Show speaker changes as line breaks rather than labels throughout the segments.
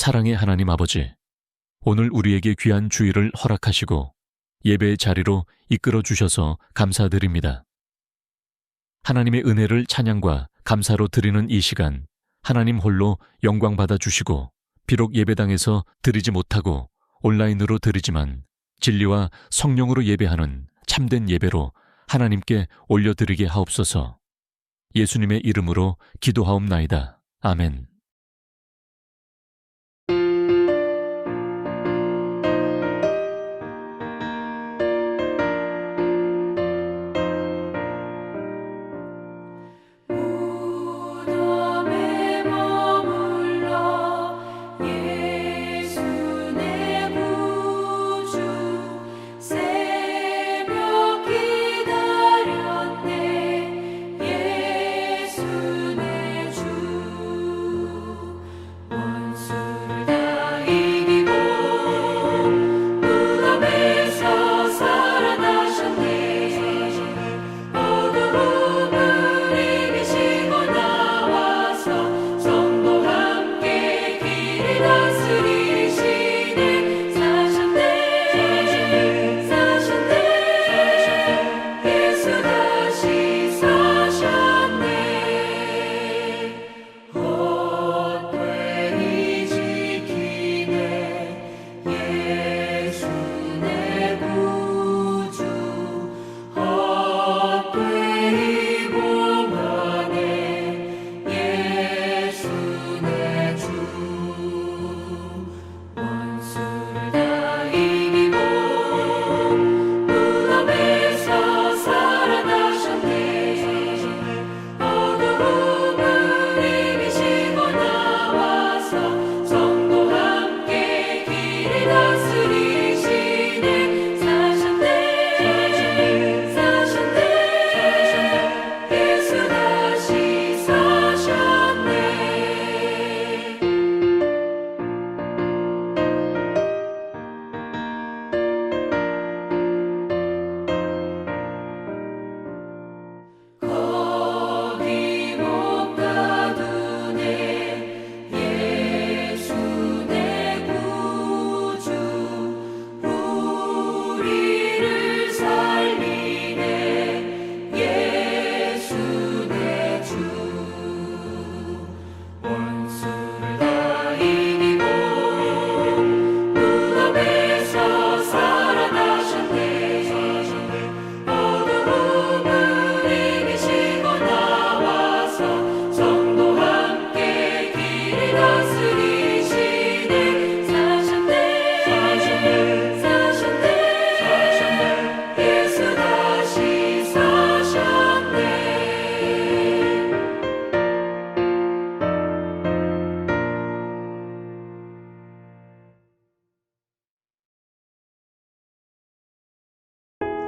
사랑의 하나님 아버지, 오늘 우리에게 귀한 주일을 허락하시고 예배의 자리로 이끌어 주셔서 감사드립니다. 하나님의 은혜를 찬양과 감사로 드리는 이 시간, 하나님 홀로 영광 받아 주시고 비록 예배당에서 드리지 못하고 온라인으로 드리지만 진리와 성령으로 예배하는 참된 예배로 하나님께 올려드리게 하옵소서. 예수님의 이름으로 기도하옵나이다. 아멘.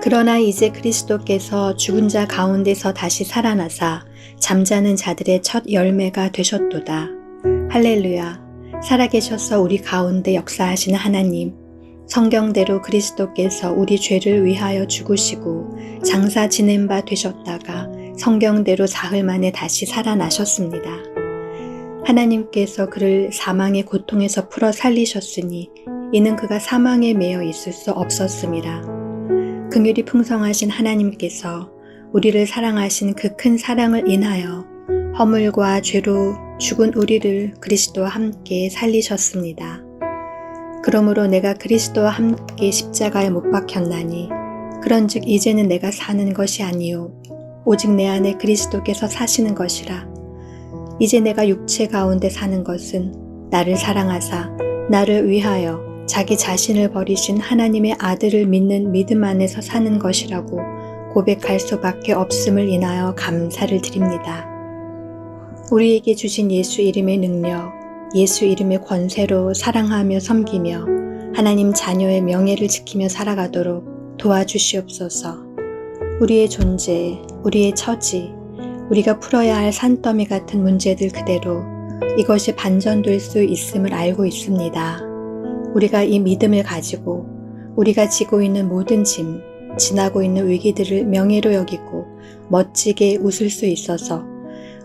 그러나 이제 그리스도께서 죽은 자 가운데서 다시 살아나사 잠자는 자들의 첫 열매가 되셨도다. 할렐루야. 살아계셔서 우리 가운데 역사하시는 하나님, 성경대로 그리스도께서 우리 죄를 위하여 죽으시고 장사 지낸 바 되셨다가 성경대로 사흘 만에 다시 살아나셨습니다. 하나님께서 그를 사망의 고통에서 풀어 살리셨으니 이는 그가 사망에 매여 있을 수 없었습니다. 긍휼이 풍성하신 하나님께서 우리를 사랑하신 그 큰 사랑을 인하여 허물과 죄로 죽은 우리를 그리스도와 함께 살리셨습니다. 그러므로 내가 그리스도와 함께 십자가에 못 박혔나니 그런즉 이제는 내가 사는 것이 아니요 오직 내 안에 그리스도께서 사시는 것이라. 이제 내가 육체 가운데 사는 것은 나를 사랑하사 나를 위하여 자기 자신을 버리신 하나님의 아들을 믿는 믿음 안에서 사는 것이라고 고백할 수밖에 없음을 인하여 감사를 드립니다. 우리에게 주신 예수 이름의 능력, 예수 이름의 권세로 사랑하며 섬기며 하나님 자녀의 명예를 지키며 살아가도록 도와주시옵소서. 우리의 존재, 우리의 처지, 우리가 풀어야 할 산더미 같은 문제들 그대로 이것이 반전될 수 있음을 알고 있습니다. 우리가 이 믿음을 가지고 우리가 지고 있는 모든 짐, 지나고 있는 위기들을 명예로 여기고 멋지게 웃을 수 있어서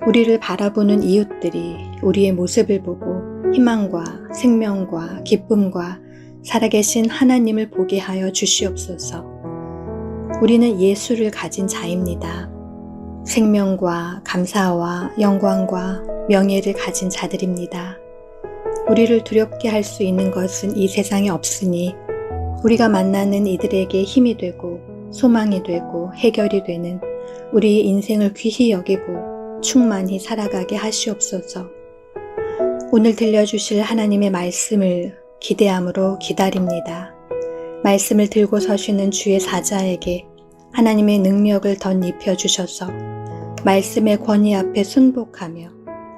우리를 바라보는 이웃들이 우리의 모습을 보고 희망과 생명과 기쁨과 살아계신 하나님을 보게 하여 주시옵소서. 우리는 예수를 가진 자입니다. 생명과 감사와 영광과 명예를 가진 자들입니다. 우리를 두렵게 할 수 있는 것은 이 세상에 없으니 우리가 만나는 이들에게 힘이 되고 소망이 되고 해결이 되는 우리의 인생을 귀히 여기고 충만히 살아가게 하시옵소서. 오늘 들려주실 하나님의 말씀을 기대함으로 기다립니다. 말씀을 들고 서시는 주의 사자에게 하나님의 능력을 덧입혀 주셔서 말씀의 권위 앞에 순복하며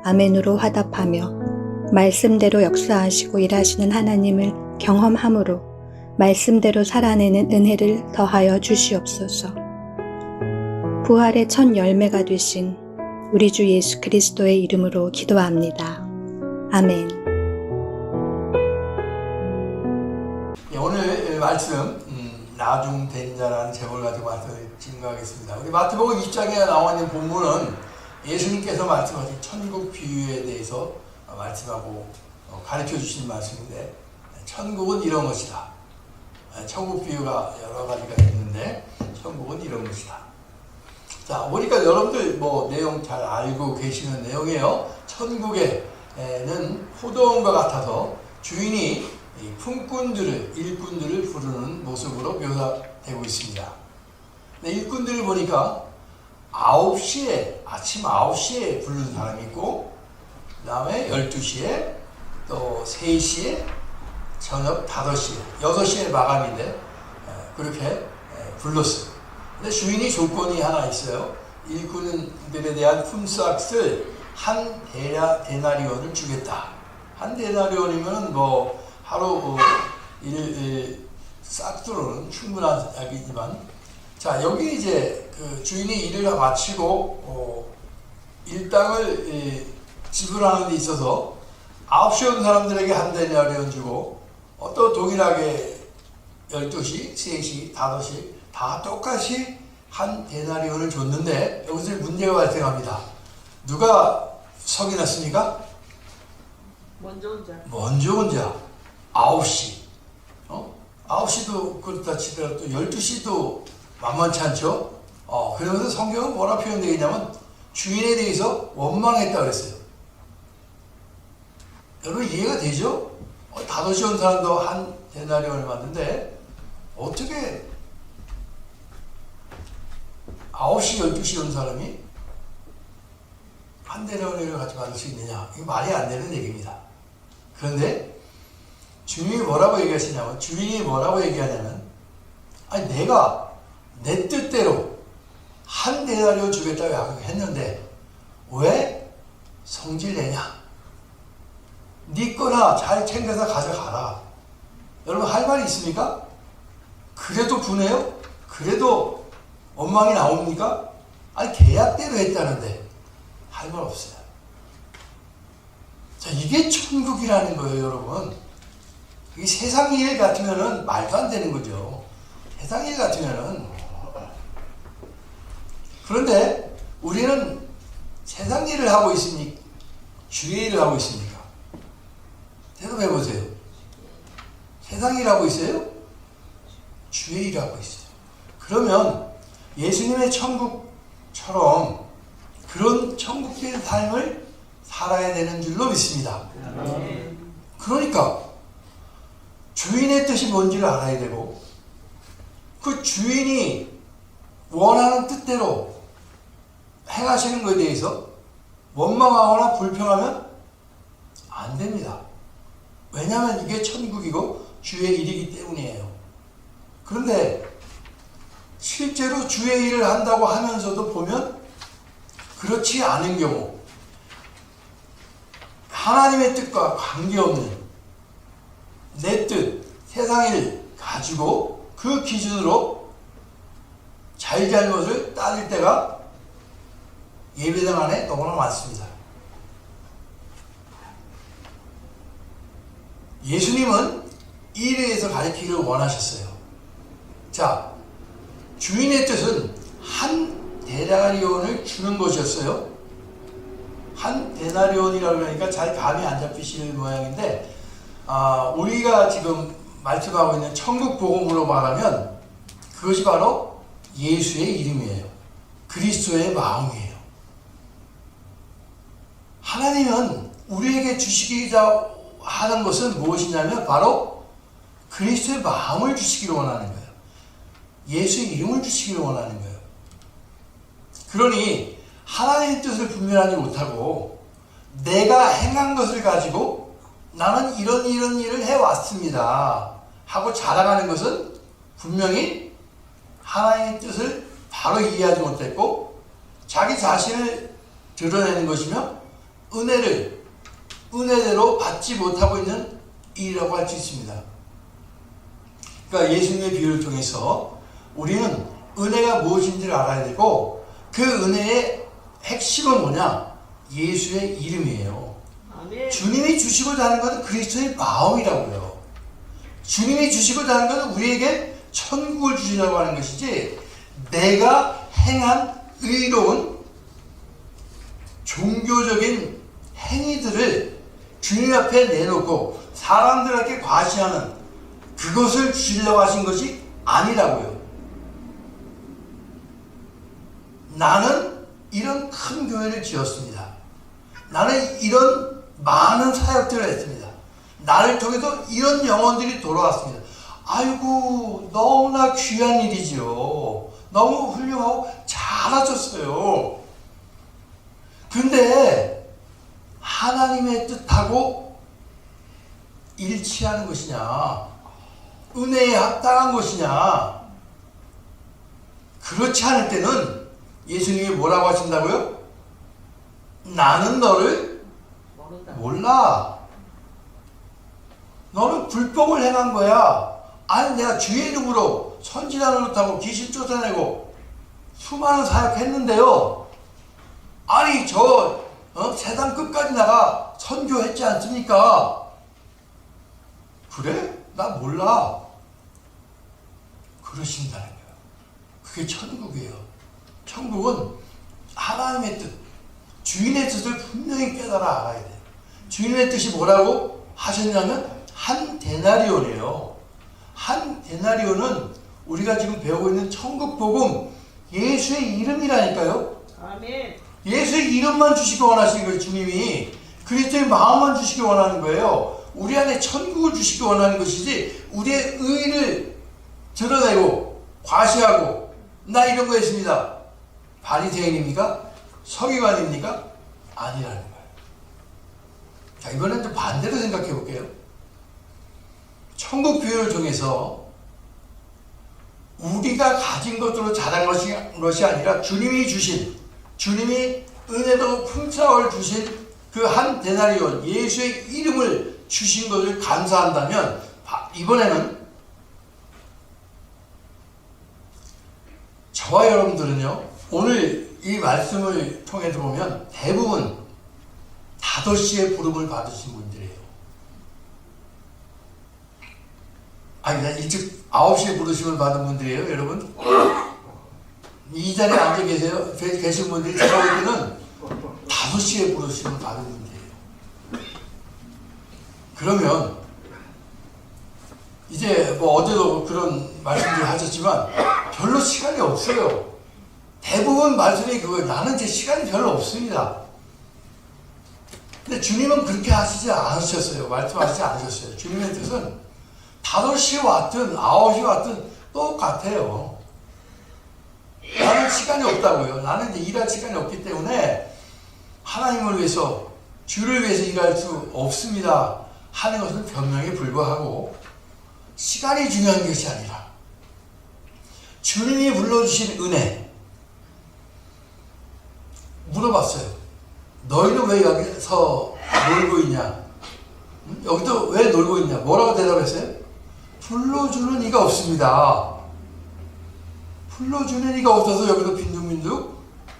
아멘으로 화답하며 말씀대로 역사하시고 일하시는 하나님을 경험함으로 말씀대로 살아내는 은혜를 더하여 주시옵소서. 부활의 첫 열매가 되신 우리 주 예수 그리스도의 이름으로 기도합니다. 아멘.
오늘 말씀 나중된 자라는 제목을 가지고 말씀을 증거하겠습니다. 우리 마태복음 20장에 나와 있는 본문은 예수님께서 말씀하신 천국 비유에 대해서 말씀하고 가르쳐 주신 말씀인데, 천국은 이런 것이다. 천국 비유가 여러 가지가 있는데 천국은 이런 것이다. 자, 보니까 여러분들 내용 잘 알고 계시는 내용이에요. 천국에는 포도원과 같아서 주인이 일꾼들을 부르는 모습으로 묘사되고 있습니다. 근데 일꾼들을 보니까 아침 9시에 부르는 사람이 있고, 그 다음에 12시에, 또 3시에, 저녁 5시에, 6시에 마감인데 그렇게 불렀어요. 근데 주인이 조건이 하나 있어요. 일꾼들에 대한 품삯을 한 데나리온을 주겠다. 한 데나리온이면 하루 싹두로는 충분한 약이지만, 자, 여기 이제 그 주인이 일을 마치고 일당을 지불하는 데 있어서 9시에 온 사람들에게 한 데나리온 주고, 또 동일하게 12시, 3시, 5시 다 똑같이 한 데나리온을 줬는데 여기서 문제가 발생합니다. 누가 성이 났습니까?
먼저 온 자.
9시. 9시도 그렇다 치더라도 또 12시도 만만치 않죠? 그러면서 성경은 뭐라 표현되어 있냐면 주인에 대해서 원망했다 그랬어요. 여러분 이해가 되죠? 5시 온 사람도 한 데나리온을 받는데 어떻게 9시, 12시 온 사람이 한 데나리온을 같이 받을 수 있느냐? 이게 말이 안 되는 얘기입니다. 그런데 주인이 뭐라고 얘기하시냐면, 아니 내가 내 뜻대로 한 데나리온 주겠다고 했는데 왜 성질 내냐? 네 거나 잘 챙겨서 가져가라. 여러분 할 말이 있습니까? 그래도 분해요? 그래도 원망이 나옵니까? 아니 계약대로 했다는데 할 말 없어요. 자, 이게 천국이라는 거예요, 여러분. 이게 세상 일 같으면은 말도 안 되는 거죠. 세상 일 같으면은. 그런데 우리는 세상 일을 하고 있습니까? 주의 일을 하고 있습니까? 대답해 보세요. 세상 일 하고 있어요? 주의 일을 하고 있어요. 그러면 예수님의 천국처럼 그런 천국적인 삶을 살아야 되는 줄로 믿습니다. 그러니까 주인의 뜻이 뭔지를 알아야 되고, 그 주인이 원하는 뜻대로 행하시는 것에 대해서 원망하거나 불평하면 안 됩니다. 왜냐하면 이게 천국이고 주의 일이기 때문이에요. 그런데 실제로 주의 일을 한다고 하면서도 보면 그렇지 않은 경우, 하나님의 뜻과 관계없는 내 뜻, 세상 일 가지고 그 기준으로 잘잘못을 따질 때가 예배당 안에 너무나 많습니다. 예수님은 이에 대해서 가르치기를 원하셨어요. 자, 주인의 뜻은 한 데나리온을 주는 것이었어요. 한 데나리온이라고 그러니까 잘 감이 안 잡히시는 모양인데, 우리가 지금 말씀하고 있는 천국 복음으로 말하면 그것이 바로 예수의 이름이에요. 그리스도의 마음이에요. 하나님은 우리에게 주시기자 하는 것은 무엇이냐면 바로 그리스도의 마음을 주시기를 원하는 거예요. 예수의 이름을 주시기를 원하는 거예요. 그러니 하나님의 뜻을 분별하지 못하고 내가 행한 것을 가지고 나는 이런 일을 해왔습니다 하고 자랑하는 것은 분명히 하나님의 뜻을 바로 이해하지 못했고 자기 자신을 드러내는 것이며 은혜대로 받지 못하고 있는 일이라고 할 수 있습니다. 그러니까 예수님의 비유를 통해서 우리는 은혜가 무엇인지를 알아야 되고 그 은혜의 핵심은 뭐냐? 예수의 이름이에요.
아멘.
주님이 주시고자 하는 것은 그리스도의 마음이라고요. 주님이 주시고자 하는 것은 우리에게 천국을 주시려고 하는 것이지 내가 행한 의로운 종교적인 행위들을 주님 앞에 내놓고 사람들에게 과시하는 그것을 주시려고 하신 것이 아니라고요. 나는 이런 큰 교회를 지었습니다. 나는 이런 많은 사역들을 했습니다. 나를 통해서 이런 영혼들이 돌아왔습니다. 아이고 너무나 귀한 일이지요. 너무 훌륭하고 잘하셨어요. 근데 하나님의 뜻하고 일치하는 것이냐, 은혜에 합당한 것이냐, 그렇지 않을 때는 예수님이 뭐라고 하신다고요? 나는 너를 몰라. 너는 불법을 행한 거야. 아니 내가 주의 이름으로 선지자 노릇하고 귀신 쫓아내고 수많은 사역했는데요. 아니 세상 끝까지 나가 선교했지 않습니까? 그래? 나 몰라. 그러신다는 거예요. 그게 천국이에요. 천국은 하나님의 뜻, 주인의 뜻을 분명히 깨달아 알아야 돼요. 주인의 뜻이 뭐라고 하셨냐면 한 데나리온이에요. 한 데나리온은 우리가 지금 배우고 있는 천국 복음 예수의 이름이라니까요.
아멘.
예수의 이름만 주시기 원하시는 거예요. 주님이 그리스도의 마음만 주시기 원하는 거예요. 우리 안에 천국을 주시기 원하는 것이지 우리의 의를 드러내고 과시하고 나 이런 거 했습니다. 바리새인입니까? 서기관입니까? 아니라는 거예요. 자, 이번엔 또 반대로 생각해 볼게요. 천국 비유를 통해서 우리가 가진 것으로 자란 것이 아니라 주님이 주신, 주님이 은혜로 풍성을 주신 그 한 데나리온 예수의 이름을 주신 것을 감사한다면 이번에는 저와 여러분들은요 오늘 이 말씀을 통해 보면 대부분 5시에 부름을 받으신 분들이에요. 아니 그냥 일찍 9시에 부르심을 받은 분들이에요. 여러분 이 자리에 앉아 계신 분들이 제가 볼 때는 5시에 부르심을 받은 분들이에요. 그러면 이제 어제도 그런 말씀들을 하셨지만 별로 시간이 없어요. 대부분 말씀이 그거예요. 나는 제 시간이 별로 없습니다. 근데 주님은 그렇게 하시지 않으셨어요. 말씀하시지 않으셨어요. 주님의 뜻은 5시에 왔든 9시에 왔든 똑같아요. 나는 시간이 없다고요. 나는 이제 일할 시간이 없기 때문에 하나님을 위해서 주를 위해서 일할 수 없습니다 하는 것은 변명에 불과하고 시간이 중요한 것이 아니라 주님이 불러주신 은혜 물어봤어요. 너희는 왜 여기서 놀고 있냐? 여기도 왜 놀고 있냐? 뭐라고 대답했어요? 불러주는 이가 없습니다. 불러주는 이가 없어서 여기도 빈둥빈둥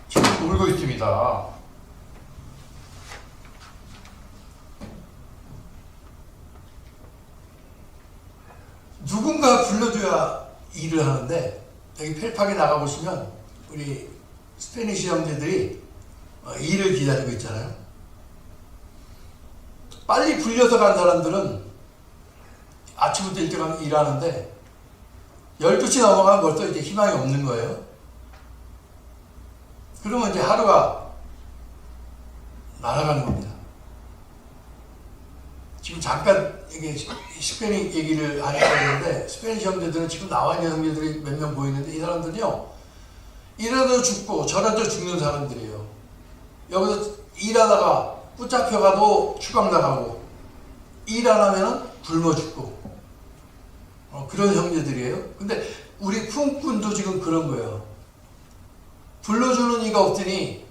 지금 놀고 있습니다. 누군가 불러줘야 일을 하는데 여기 펠팍에 나가보시면 우리 스페니시 형제들이 일을 기다리고 있잖아요. 빨리 굴려서 간 사람들은 아침부터 일찍 일하는데 12시 넘어가면 벌써 이제 희망이 없는 거예요. 그러면 이제 하루가 날아가는 겁니다. 지금 잠깐 이게 스페인 얘기를 하려고 했는데 스페니시 형제들은 지금 나와 있는 형제들이 몇 명 보이는데 이 사람들은요, 이래도 죽고 저래도 죽는 사람들이에요. 여기서 일하다가 붙잡혀가도 추방당하고 일 안 하면 굶어 죽고 그런 형제들이에요. 근데 우리 품꾼도 지금 그런 거예요. 불러주는 이가 없으니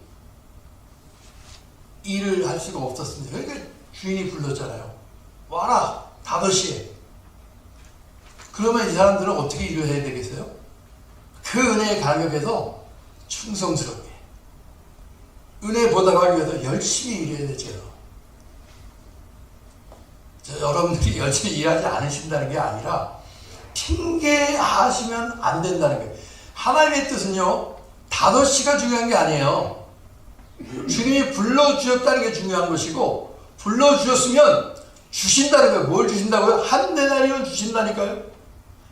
일을 할 수가 없었습니다. 그러니까 주인이 불렀잖아요. 와라, 5시에. 그러면 이 사람들은 어떻게 일을 해야 되겠어요? 그 은혜의 가격에서 충성스럽게 은혜 보답하기 위해서 열심히 일해야 되죠. 여러분들이 열심히 일하지 않으신다는 게 아니라 핑계하시면 안 된다는 거예요. 하나님의 뜻은요, 5시가 중요한 게 아니에요. 주님이 불러주셨다는 게 중요한 것이고, 불러주셨으면 주신다는 거예요. 뭘 주신다고요? 한 데나리온 주신다니까요.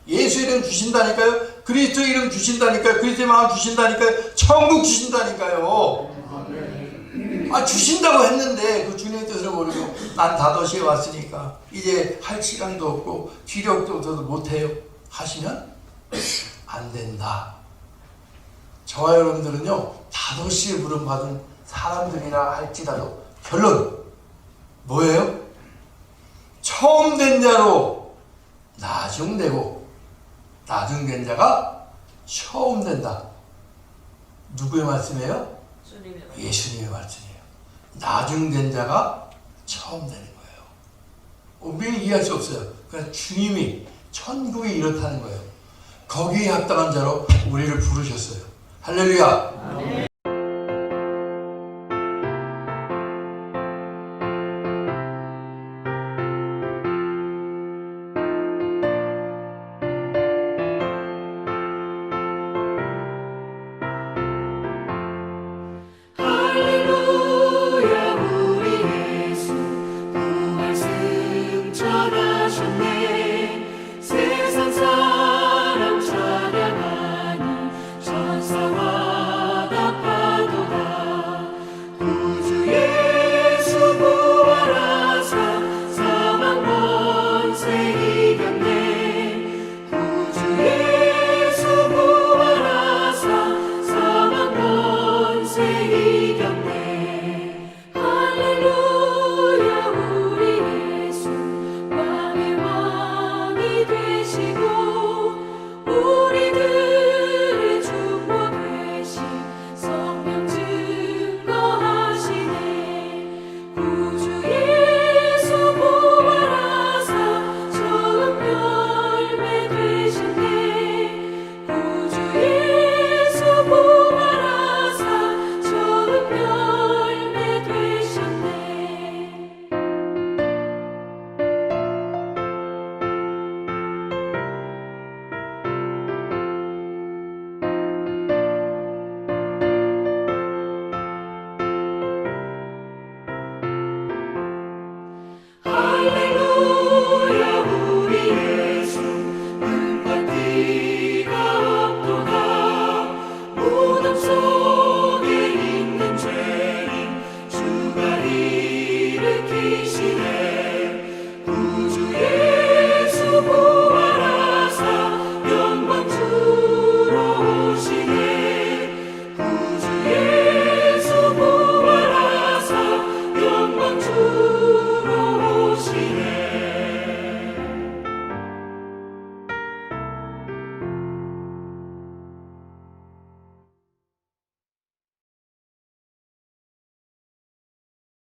예수 이름 주신다니까요. 그리스도 이름 주신다니까요. 그리스도의 마음 주신다니까요. 천국 주신다니까요. 주신다고 했는데 그 주님의 뜻을 모르고 난 5시에 왔으니까 이제 할 시간도 없고 기력도 없어서 못해요 하시면 안 된다. 저와 여러분들은요, 5시에 부름받은 사람들이라 할지라도 결론 뭐예요? 처음 된 자로 나중되고 나중된 자가 처음 된다. 누구의 말씀이에요? 예수님의 말씀이에요. 나중된 자가 처음 되는 거예요. 우리는 이해할 수 없어요. 그러니까 주님이 천국이 이렇다는 거예요. 거기에 합당한 자로 우리를 부르셨어요. 할렐루야. 아멘.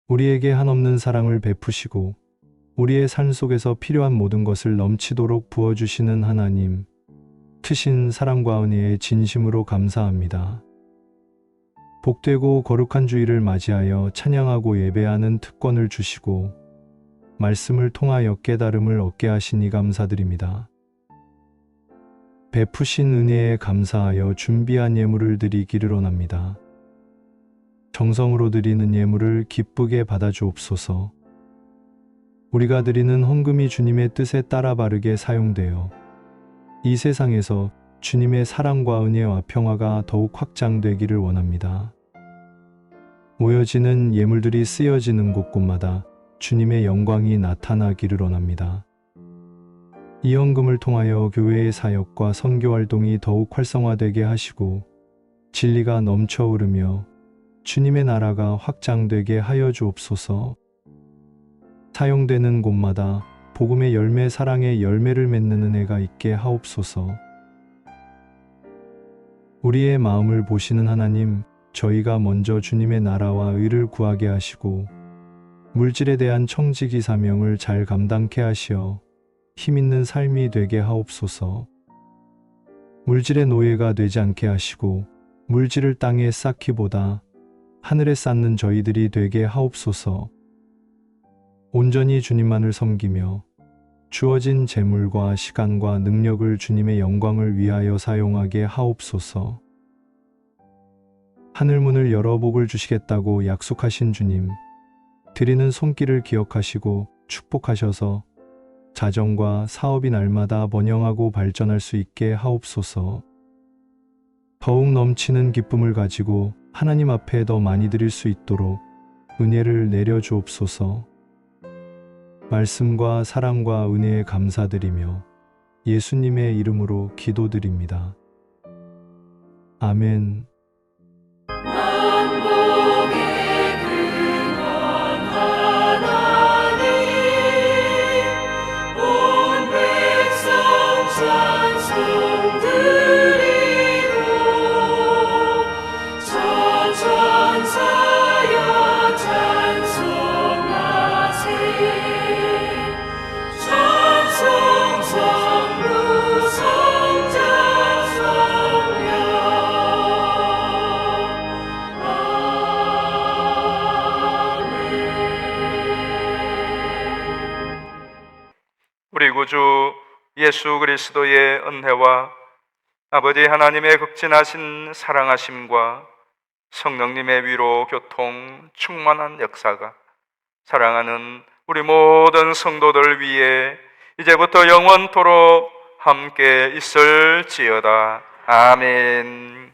우리에게 한없는 사랑을 베푸시고 우리의 삶 속에서 필요한 모든 것을 넘치도록 부어주시는 하나님, 크신 사랑과 은혜에 진심으로 감사합니다. 복되고 거룩한 주일을 맞이하여 찬양하고 예배하는 특권을 주시고 말씀을 통하여 깨달음을 얻게 하시니 감사드립니다. 베푸신 은혜에 감사하여 준비한 예물을 드리기를 원합니다. 정성으로 드리는 예물을 기쁘게 받아주옵소서. 우리가 드리는 헌금이 주님의 뜻에 따라 바르게 사용되어 이 세상에서 주님의 사랑과 은혜와 평화가 더욱 확장되기를 원합니다. 모여지는 예물들이 쓰여지는 곳곳마다 주님의 영광이 나타나기를 원합니다. 이 헌금을 통하여 교회의 사역과 선교 활동이 더욱 활성화되게 하시고 진리가 넘쳐 흐르며 주님의 나라가 확장되게 하여 주옵소서. 사용되는 곳마다 복음의 열매, 사랑의 열매를 맺는 은혜가 있게 하옵소서. 우리의 마음을 보시는 하나님, 저희가 먼저 주님의 나라와 의를 구하게 하시고 물질에 대한 청지기 사명을 잘 감당케 하시어 힘있는 삶이 되게 하옵소서. 물질의 노예가 되지 않게 하시고 물질을 땅에 쌓기보다 하늘에 쌓는 저희들이 되게 하옵소서. 온전히 주님만을 섬기며 주어진 재물과 시간과 능력을 주님의 영광을 위하여 사용하게 하옵소서. 하늘문을 열어 복을 주시겠다고 약속하신 주님, 드리는 손길을 기억하시고 축복하셔서 자정과 사업이 날마다 번영하고 발전할 수 있게 하옵소서. 더욱 넘치는 기쁨을 가지고 하나님 앞에 더 많이 드릴 수 있도록 은혜를 내려주옵소서. 말씀과 사랑과 은혜에 감사드리며 예수님의 이름으로 기도드립니다. 아멘.
우리 구주 예수 그리스도의 은혜와 아버지 하나님의 극진하신 사랑하심과 성령님의 위로 교통 충만한 역사가 사랑하는 우리 모든 성도들 위해 이제부터 영원토록 함께 있을지어다. 아멘.